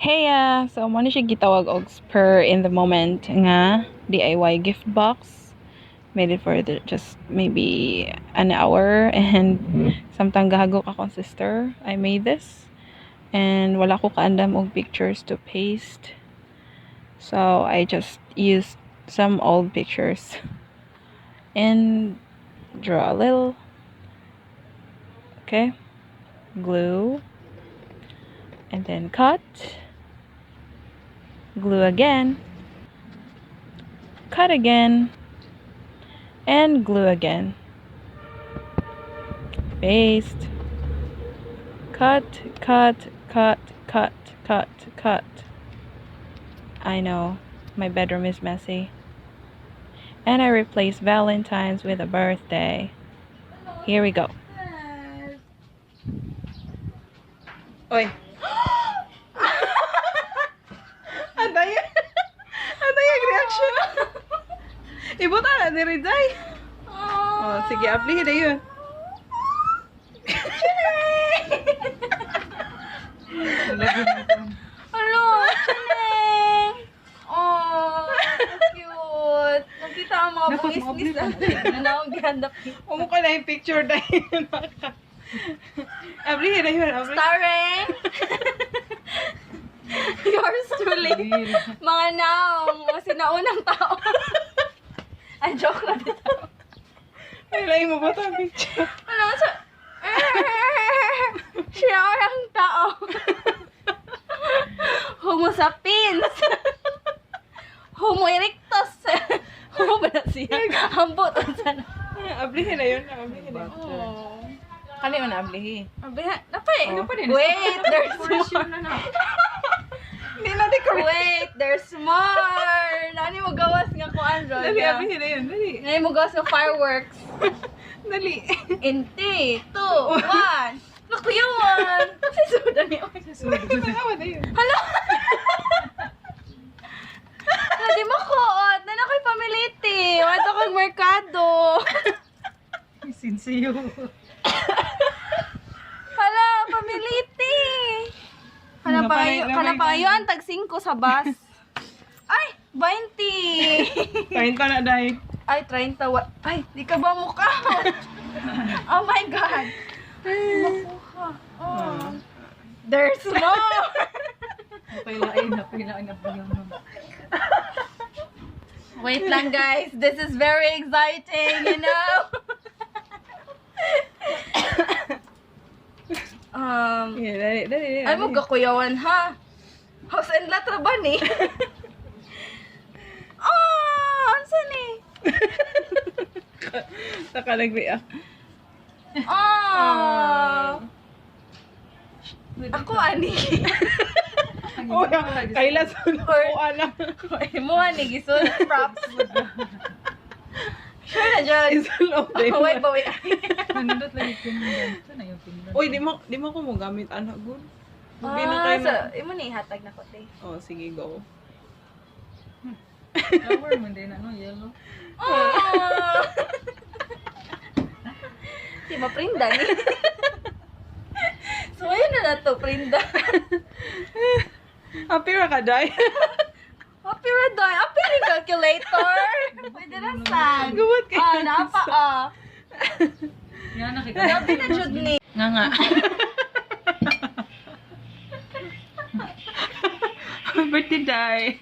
Hey, so mo na siya gitawag og spur-in-the-moment nga DIY gift box. Made it for just maybe an hour and samtang gahagok akong sister. I made this and wala ko kaandam og pictures to paste. So I just used some old pictures and draw a little. Okay. Glue. And then cut. Glue again, cut again, and glue again. Paste. Cut, cut, cut, cut, cut, cut. I know, my bedroom is messy. And I replace Valentine's with a birthday. Here we go. Oi. Ano yung reaction? Ibuta na ni Riday. Oh, sige, aplihin na yun. Hello, Chineng! Oh, cute. Nakita ang mga bungis-ngis na akong gihanda. Umukha na yung picture dahil. Aplihin na yun. Starring yours truly, mga naong, mga sinaunang tao. Ay, joke lang dito. Ay, lain mo ba ito ang picture? Ano sa... Sinaunang tao. Homo sapiens. Homo erectus. Homo ba na siya? Hambot. Aplihin na yun. Aplihin na yun. Oh. Kali mo na aplihin. Napay. Wait, there's more. Hindi na decorate. Wait, there's more. Nani mo gawas nga ko Android. Dali, aplihin na yun. Dali. Nani mo gawas nga fireworks. Dali. In 3, 2, 1. Nakuyawan. Sisudan niyo. Awa na yun. Hala. Hala, di makuot. Na ako'y pamiliti. Wala akong merkado. Sinsiyo. Hala, pamiliti. Hala pa ngayon, tag 5 sa bus. Ay, 20. Kain pa na dahil. Ay, 30. Ay, di ka ba mukha? Oh my God. Makuha. Oh. There's more. Napilain na pa yung Wait lang, guys. This is very exciting, you know? Dali. Ay mo gakuyawan, ha? House and latra ba ni? Ansa ni? Nakalagri ah. Ako, ani. Oh, kailan sunuan lang. Mo, ani, gisun. Props. Sure na dyan. Wait. Nandot lang yung pindan. Saan na yung pindan? Uy, di mo ko mo gamit anak good. Sabi na kayo So, na. imo ni hatag na ko, te. Oh, sige, go. Flower mo din, ano, yellow. Di maprinda ni. So, ayun na to, prinda. Happy ra ka, Day. Happy Radoy. Happy ni calculator. Pwede na saan. Gawat kayo. Napa, Yan, nakita. Grabe na jud ni. Nga. Happy birthday, Day.